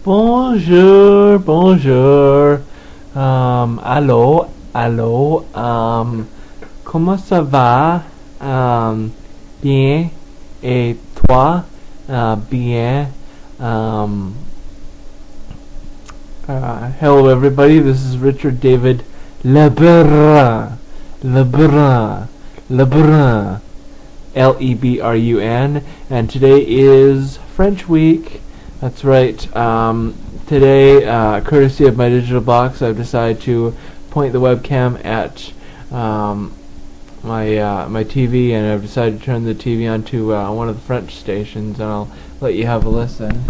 Bonjour, bonjour. Allô, allô. Comment ça va? Bien. Et toi? Bien. Hello, everybody. This is Richard David Lebrun. Lebrun. Lebrun. Lebrun. And today is French Week. That's right. Today, courtesy of my digital box, I've decided to point the webcam at my TV, and I've decided to turn the TV onto one of the French stations, and I'll let you have a listen.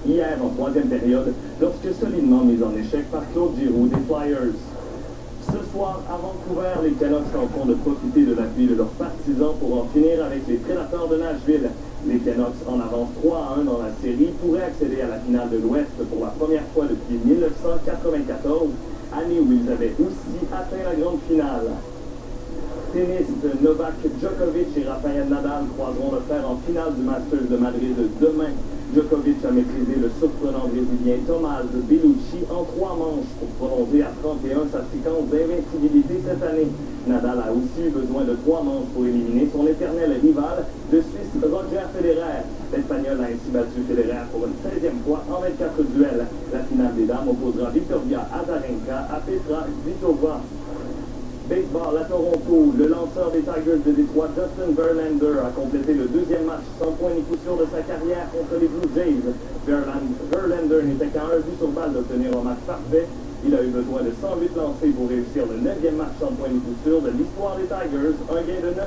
Hier, en troisième période, lorsque solidement mis en échec par Claude Giroux des Flyers. Ce soir, à Vancouver, les Canucks tenteront de profiter de l'appui de leurs partisans pour en finir avec les Prédateurs de Nashville. Les Canucks, en avance 3-1 dans la série, pourraient accéder à la finale de l'Ouest pour la première fois depuis 1994, année où ils avaient aussi atteint la grande finale. Tennis, Novak Djokovic et Rafael Nadal croiseront le fer en finale du Masters de Madrid demain. Djokovic a maîtrisé le surprenant brésilien Tomás Bellucci en 3 manches pour prolonger à 31 sa séquence d'invincibilité cette année. Nadal a aussi eu besoin de 3 manches pour éliminer son éternel rival, le Suisse Roger Federer. L'Espagnol a ainsi battu Federer pour une 16e fois en 24 duels. La finale des dames opposera Victoria Azarenka à Petra Kvitova. Baseball à Toronto, le lanceur des Tigers de Détroit, Justin Verlander, a complété le 2e match sans point ni coup sûr de sa carrière contre les Blue Jays. Verlander n'était qu'à un but sur balle d'obtenir un match parfait. Il a eu besoin de 108 lancés pour réussir le 9e match sans point ni coup sûr de l'histoire des Tigers, un gain de 9-0.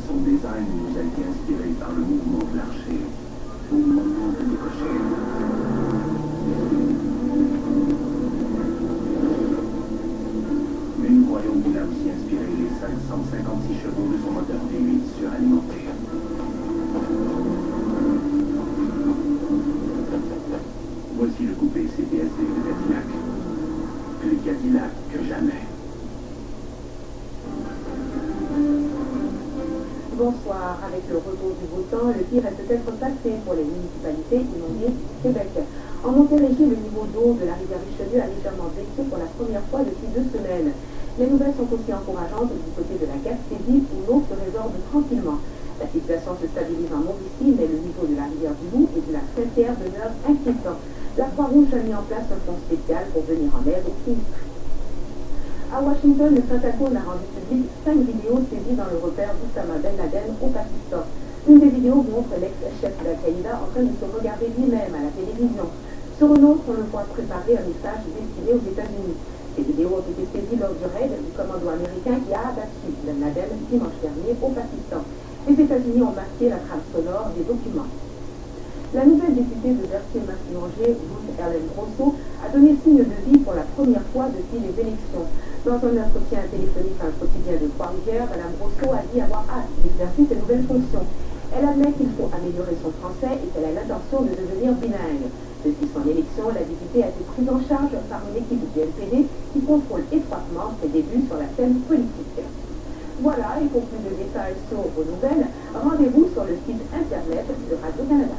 Son design nous a été inspiré par le mouvement de l'archer, au moment de décocher. Mais nous croyons qu'il a aussi inspiré les 556 chevaux de son moteur V8 suralimenté. Voici le coupé CPSV de Cadillac. Plus Cadillac que jamais. Bonsoir. Avec le retour du beau temps, le pire est peut-être passé pour les municipalités inondées du Québec. En Montérégie, le niveau d'eau de la rivière Richelieu a légèrement baissé pour la première fois depuis 2 semaines. Les nouvelles sont aussi encourageantes du côté de la Gaspésie, où l'eau se résorbe tranquillement. La situation se stabilise en Mauricie, mais le niveau de la rivière du Loup et de la Saint-Pierre demeure inquiétant. La Croix-Rouge a mis en place un fonds spécial pour venir en aide aux sinistrés. À Washington, le Pentagone a rendu public 5 vidéos saisies dans le repère d'Oussama Ben Laden au Pakistan. Une des vidéos montre l'ex-chef d'Al-Qaïda en train de se regarder lui-même à la télévision. Sur une autre, on le voit préparer un message destiné aux États-Unis. Ces vidéos ont été saisies lors du raid du commando américain qui a abattu Ben Laden dimanche dernier au Pakistan. Les États-Unis ont masqué la trame sonore des documents. La nouvelle députée de Berthier-Massignanger, Ruth Ellen Grosso, a donné signe de vie pour la première fois depuis les élections. Dans un entretien téléphonique à un quotidien de Trois-Rivières, Mme Grosso a dit avoir hâte d'exercer ses nouvelles fonctions. Elle admet qu'il faut améliorer son français et qu'elle a l'intention de devenir bilingue. Depuis son élection, la députée a été prise en charge par une équipe du NPD qui contrôle étroitement ses débuts sur la scène politique. Voilà, et pour plus de détails sur vos nouvelles, rendez-vous sur le site internet de Radio-Canada.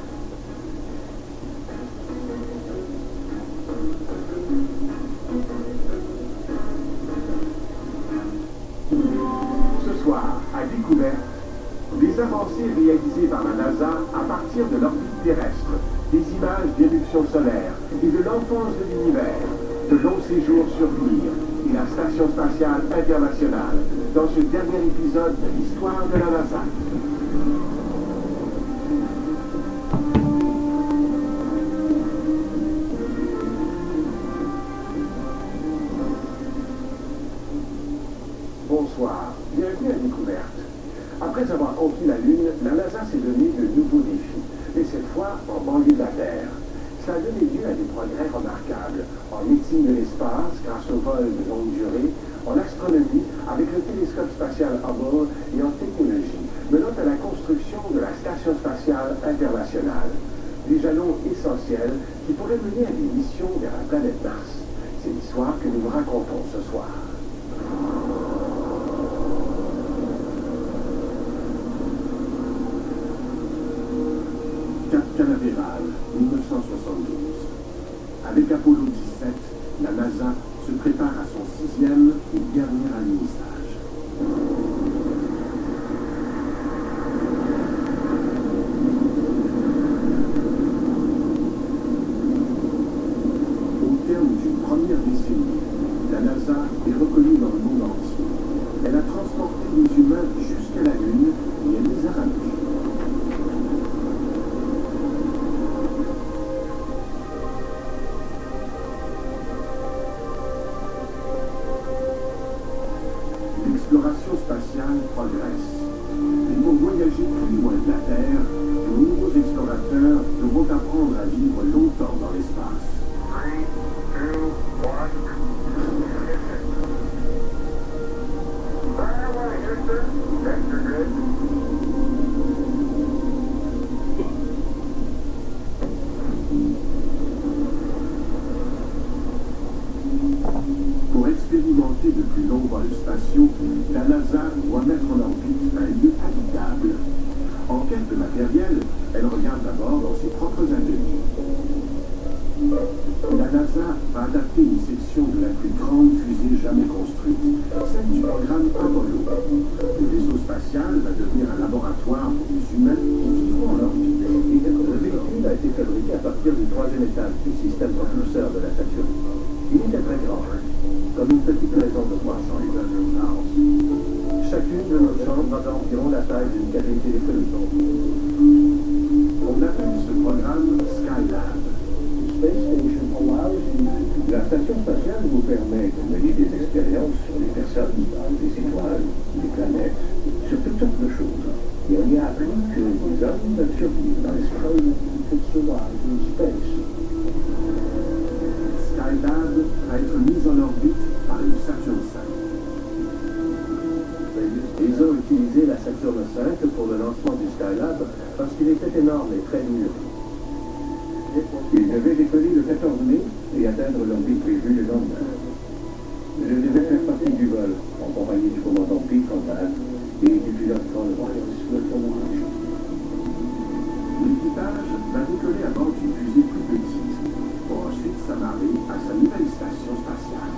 Ce soir, à Découverte, des avancées réalisées par la NASA à partir de l'orbite terrestre, des images d'éruptions solaires et de l'enfance de l'univers, de longs séjours sur Mir et la Station spatiale internationale dans ce dernier épisode de l'histoire de la NASA. Bonsoir, bienvenue à Découverte. Après avoir conquis la Lune, la NASA s'est donné de nouveaux défis, et cette fois en banlieue de la Terre. Ça a donné lieu à des progrès remarquables en médecine de l'espace grâce au vol de longue durée, en astronomie avec le télescope spatial Hubble et en technologie, menant à la construction de la Station spatiale internationale. Des jalons essentiels qui pourraient mener à des missions vers la planète Mars. C'est l'histoire que nous vous racontons ce soir. prépare à son 6e et dernier alunissage. Au terme d'une première décennie, la NASA est reconnue dans le monde entier. Elle a transporté les humains jusqu'à la Lune et elle les a ramenés. L'exploration spatiale progresse. Et pour voyager plus loin de la Terre, de nouveaux explorateurs devront apprendre à vivre longtemps dans l'espace. 3, 2, 1. Fire away, Houston. Vector grid. Pour expérimenter de plus longs vols spatiaux, la NASA doit mettre en orbite un lieu habitable. En quête de matériel, elle regarde d'abord dans ses propres ateliers. La NASA va adapter une section de la plus grande fusée jamais construite, celle du programme Apollo. Le vaisseau spatial va devenir un laboratoire pour les humains qui vivront en orbite. Le véhicule a été fabriqué à partir du 3e étage du système propulseur de la Saturne. Il était très grand, comme une petite maison de 300 litres. Chacune de nos chambres a environ la taille d'une cabine téléphonique. On appelle ce programme Skylab. La station spatiale vous permet de mener des expériences sur les personnes, les étoiles, les planètes, sur toutes sortes de choses. Et on y a appris que les hommes peuvent survivre dans l'espace. Skylab va être mise en orbite par une Saturn V. Ils ont utilisé la Saturn V pour le lancement du Skylab parce qu'il était énorme et très dur. Ils devaient décoller le 14 mai et atteindre l'orbite prévue le lendemain. Je devais faire partie du vol, en compagnie du commandant Pete Conrad et du pilote Conrad. L'équipage va décoller à bord d'une fusée plus petite, pour ensuite s'amarrer à sa nouvelle station spatiale.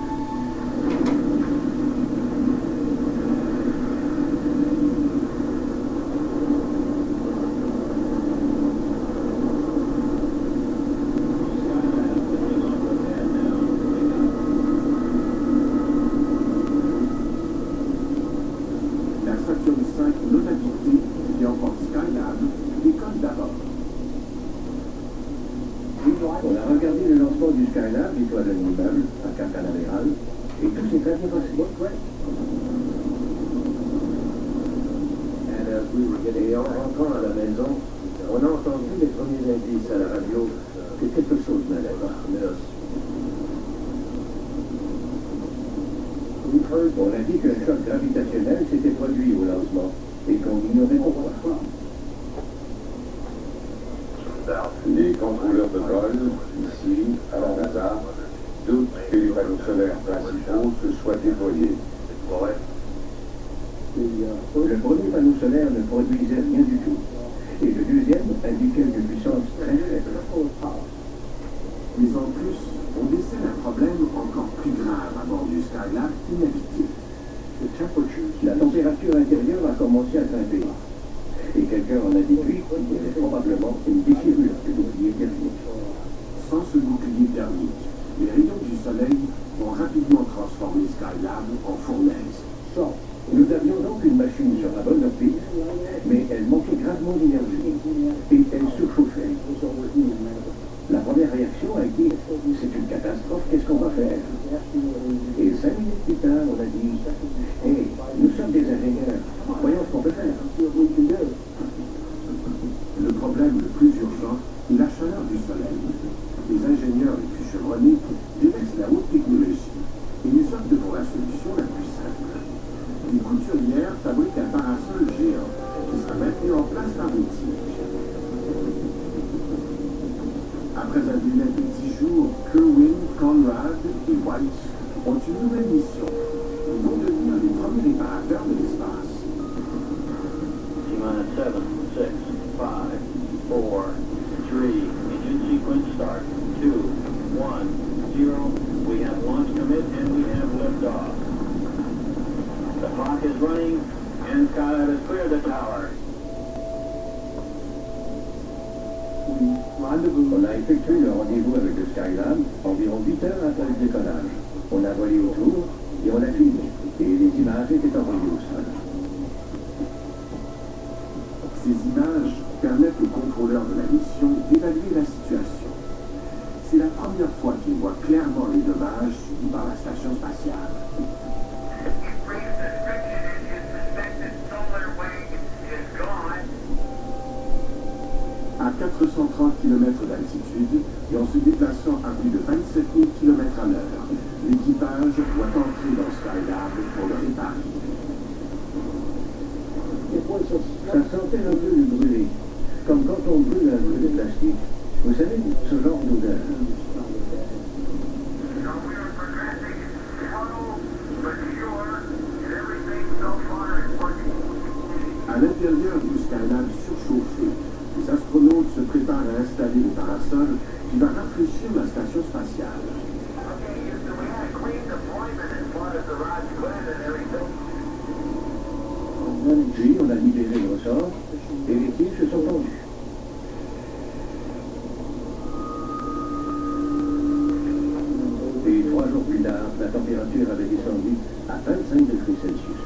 La Saturn V non habitée, qui emporte Skylab, décolle d'abord. On a regardé le lancement du Skylab, l'étoile d'un immeuble, à Cap Canaveral, et tout s'est très bien passé. Et en rentrant à la maison, on a entendu les premiers indices à la radio que quelque chose n'allait pas. On a dit qu'un choc gravitationnel s'était produit au lancement et qu'on ignorait pourquoi. Les contrôleurs de vol, ici, à la NASA, doutent que les panneaux solaires principaux se soient déployés. Le premier panneau solaire ne produisait rien du tout. Et le deuxième indiquait une puissance très faible. Mais en plus, on décèle un problème encore plus grave à bord du Skylab inhabité. La température intérieure a commencé à grimper. Et quelqu'un en a déduit qu'il y avait probablement une déchirure du bouclier thermique. Sans ce bouclier thermique, les rayons du soleil vont rapidement transformer Skylab en fournaise. Nous avions donc une machine sur la bonne orbite, mais elle manquait gravement d'énergie et elle surchauffait. La première réaction a été « c'est une catastrophe, qu'est-ce qu'on va faire ?» Et 5 minutes plus tard, on a dit « Hey, nous sommes des ingénieurs, voyons ce qu'on peut faire. » Le problème le plus urgent est la chaleur du soleil. Les ingénieurs les plus chevronnés délaissent la haute technologie et ils optent pour la solution la plus simple. Les couturières fabriquent un parasol géant qui sera maintenu en place par des tiges. Après un délai de 10 jours, Kerwin, Conrad et White ont une nouvelle mission. Ils vont devenir les premiers réparateurs de l'espace. T-minus 7, 6, 5, 4, 3, engine sequence start, 2, 1, 0. We have launch commit and we have liftoff. The clock is running, and Skylab has cleared the tower. On a effectué le rendez-vous avec le Skylab environ 8 heures après le décollage. On a volé autour et on a filmé. Et les images étaient envoyées au sol. Ces images permettent aux contrôleurs de la mission d'évaluer la situation. C'est la première fois qu'ils voient clairement les dommages subis par la station spatiale. À 430 km d'altitude et en se déplaçant à plus de 27 000 km à l'heure, l'équipage doit entrer dans Skylab pour le réparer. Ça sentait un peu le brûlé, comme quand on brûle un peu de plastique. Vous savez, ce genre d'odeur. À l'intérieur du Skylab surchauffé, les astronautes se préparent à installer le parasol qui va rafraîchir la station spatiale. Puis on a libéré le ressort et les tirs se sont tendus. Et 3 jours plus tard, la température avait descendu à 25 degrés Celsius.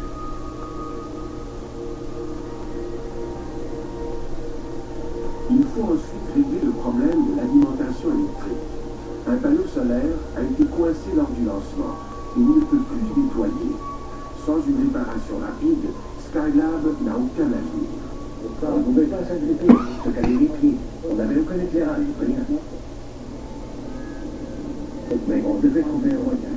Il faut ensuite régler le problème de l'alimentation électrique. Un panneau solaire a été coincé lors du lancement et il ne peut plus se déployer. Sans une réparation rapide, Skylab n'a aucun avenir. On ne pouvait pas s'agripper, se caler les pieds. On avait aucun éclairage, rien. Mais on devait trouver un moyen.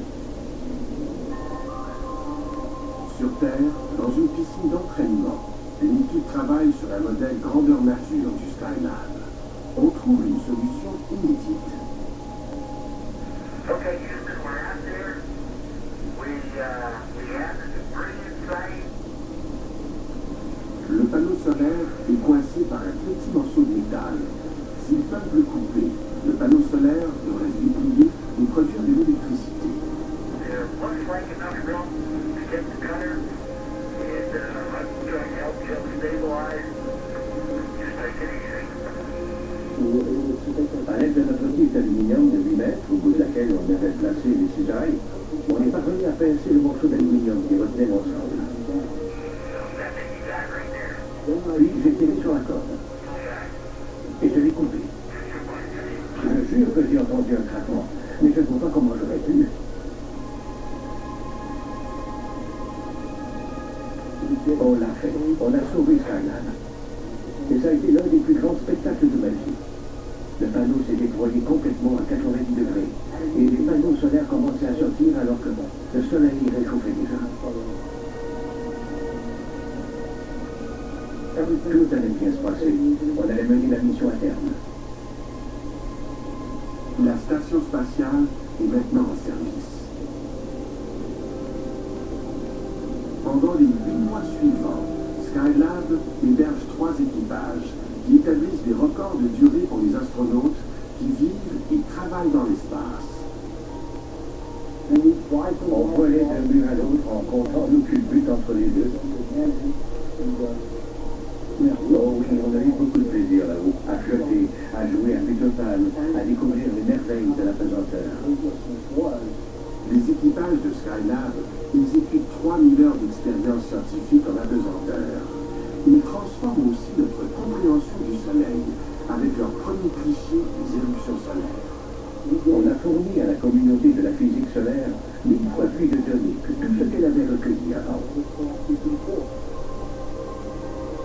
Sur Terre, dans une piscine d'entraînement, une équipe travaille sur un modèle grandeur nature du Skylab. On trouve une solution inédite. Okay, Houston, we're out there. We have this brilliant site. Le panneau solaire est coincé par un petit morceau de métal. S'ils peuvent le couper, le panneau solaire devrait se déplier et produire de l'électricité. There looks like enough room to get the cutter, and I'm trying to help you stabilize. Just take it easy. À l'aide de notre kit d'aluminium de 8 mètres, au bout de laquelle on avait placé les cisailles, on est parvenu à pincer le morceau d'aluminium qui retenait l'ensemble. Puis j'ai tiré sur la corde. Et je l'ai coupé. Je jure que j'ai entendu un craquement, mais je ne vois pas comment j'aurais pu. On l'a fait. On a sauvé Skylab. Et ça a été l'un des plus grands spectacles de ma vie. Le panneau s'est déployé complètement à 90 degrés. Et les panneaux solaires commençaient à sortir alors que le soleil réchauffait déjà. Tout allait bien se passer. On allait mener la mission à terme. La station spatiale est maintenant en service. Pendant les 8 mois suivants, Skylab héberge 3 équipages qui établissent des records de durée pour les astronautes qui vivent et travaillent dans l'espace. On volait d'un but à l'autre en comptant nos culbutes entre les deux. Oh oui, on a eu beaucoup de plaisir là-haut, à flotter, à jouer à Pétopal, à découvrir les merveilles de la pesanteur. Les équipages de Skylab exécutent 3000 heures d'expérience scientifique en apesanteur. Ils transforment aussi notre compréhension du Soleil avec leur premier cliché des éruptions solaires. On a fourni à la communauté de la physique solaire 1000 fois plus de données que tout ce qu'elle avait recueilli avant.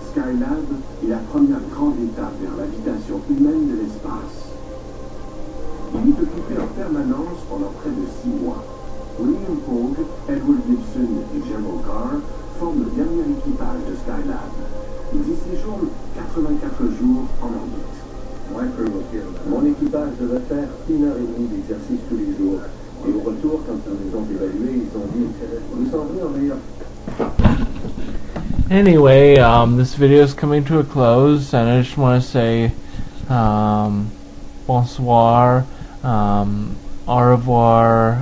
Skylab est la première grande étape vers l'habitation humaine de l'espace. Il est occupé en permanence pendant près de 6 mois. William Pogue, Edward Gibson et Gerald Carr forment le dernier équipage de Skylab. Ils y séjournent 84 jours en orbite. Mon équipage devait faire 1h30 d'exercice tous les jours. Et au retour, quand ils nous ont évalués, ils ont dit « Vous semblez en meilleur ». Anyway, this video is coming to a close, and I just want to say bonsoir, au revoir,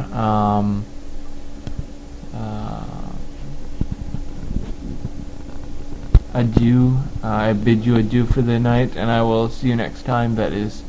adieu. I bid you adieu for the night, and I will see you next time. That is